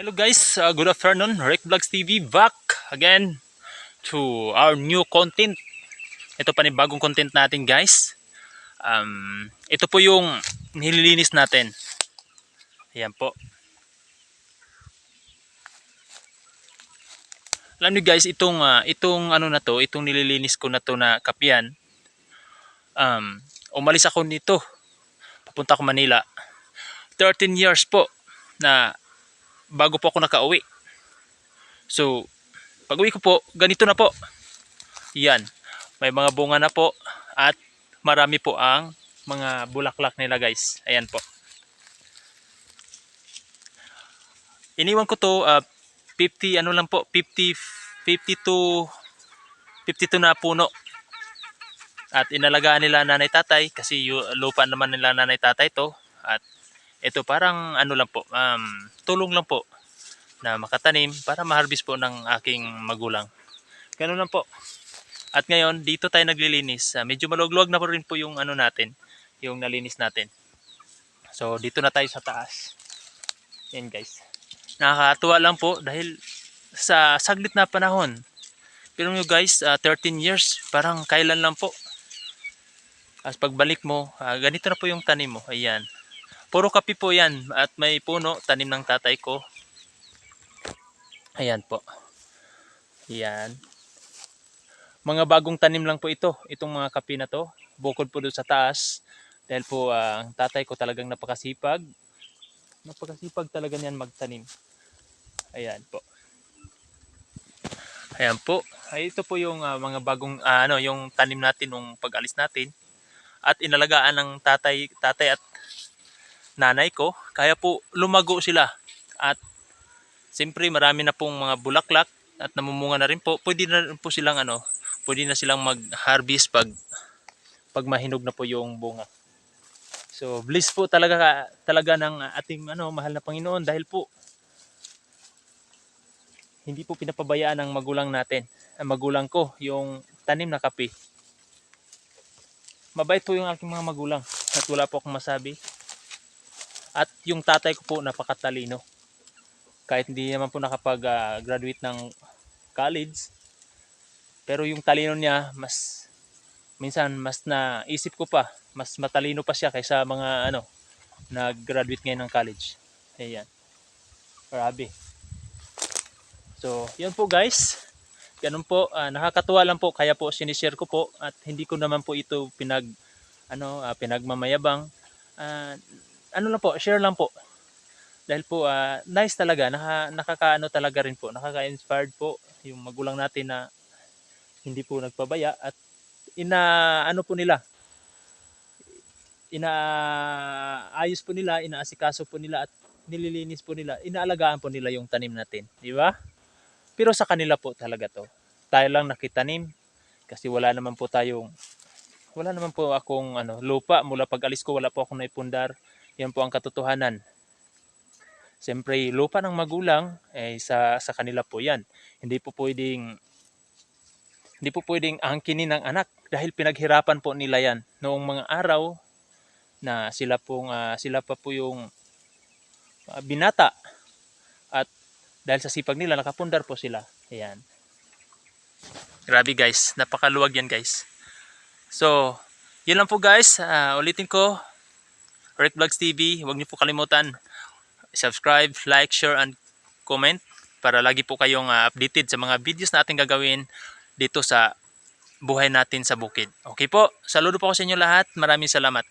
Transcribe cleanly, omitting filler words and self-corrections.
Hello guys, good afternoon. Rick Vlogs TV back again to our new content. Ito pa ni bagong content natin guys. Ito po yung nililinis natin. Ayan po. Alam niyo guys, itong ano na to, itong nililinis ko na to na kapian. Umalis ako nito. Papunta ako Manila. 13 years po na bago po ako nakauwi. So, pag-uwi ko po, ganito na po. Yan. May mga bunga na po at marami po ang mga bulaklak nila guys. Ayan po. Iniwan ko to 50 ano lang po, 52 na puno. At inalagaan nila nanay tatay kasi lupa naman nila nanay tatay to. At ito parang ano lang po, tulong lang po na makatanim para ma-harvest po ng aking magulang. Ganun lang po. At ngayon, dito tayo naglilinis. Medyo malugluwag na po rin po yung ano natin, yung nalinis natin. So, dito na tayo sa taas. Yan guys. Nakakatuwa lang po dahil sa saglit na panahon. Pero nyo guys, 13 years, parang kailan lang po. As pagbalik mo, ganito na po yung tanim mo. Ayan. Puro kapi po yan at may puno, tanim ng tatay ko. Ayan po. Ayan. Mga bagong tanim lang po ito, itong mga kapi na to. Bukod po doon sa taas. Dahil po ang tatay ko talagang napakasipag. Napakasipag talaga niyan magtanim. Ayan po. Ayan po. Ay, ito po yung mga bagong yung tanim natin nung pag-alis natin. At inalagaan ng tatay at nanay ko. Kaya po lumago sila. At siyempre marami na pong mga bulaklak at namumunga na rin po. Pwede na rin po silang pwede na silang mag-harvest pag mahinog na po yung bunga. So, bliss po talaga ng ating mahal na Panginoon dahil po hindi po pinapabayaan ng magulang natin. Ang magulang ko, yung tanim na kape. Mabait po yung aking mga magulang at wala po akong masabi. At yung tatay ko po napakatalino. Kahit hindi naman po nakapag-graduate ng college, pero yung talino niya minsan mas naisip ko pa, mas matalino pa siya kaysa mga nag-graduate ngayon ng college. Ayan. Grabe. So, yun po guys. Ganun po, nakakatuwa lang po kaya po sinishare ko po at hindi ko naman po ito pinagmamayabang. Ano lang po, share lang po. Dahil po nice talaga, nakakaano talaga rin po, nakaka-inspired po yung magulang natin na hindi po nagpabaya at inaayos po nila, inaasikaso po nila at nililinis po nila, inaalagaan po nila yung tanim natin, di ba? Pero sa kanila po talaga to. Tayo lang nakitanim kasi wala naman po akong lupa. Mula pag alis ko wala po akong naipundar. Yan po ang katotohanan. Siyempre lupa ng magulang sa kanila po yan. Hindi po pwedeng angkinin ng anak dahil pinaghirapan po nila yan noong mga araw na sila pa po yung binata at dahil sa sipag nila nakapundar po sila. Ayan. Grabe guys, napakaluwag yan guys. So, yun lang po guys. Ulitin ko, Rick Vlogs TV, huwag niyo po kalimutan subscribe, like, share, and comment para lagi po kayong updated sa mga videos na ating gagawin dito sa buhay natin sa bukid. Okay po, saludo po ako sa inyo lahat. Maraming salamat.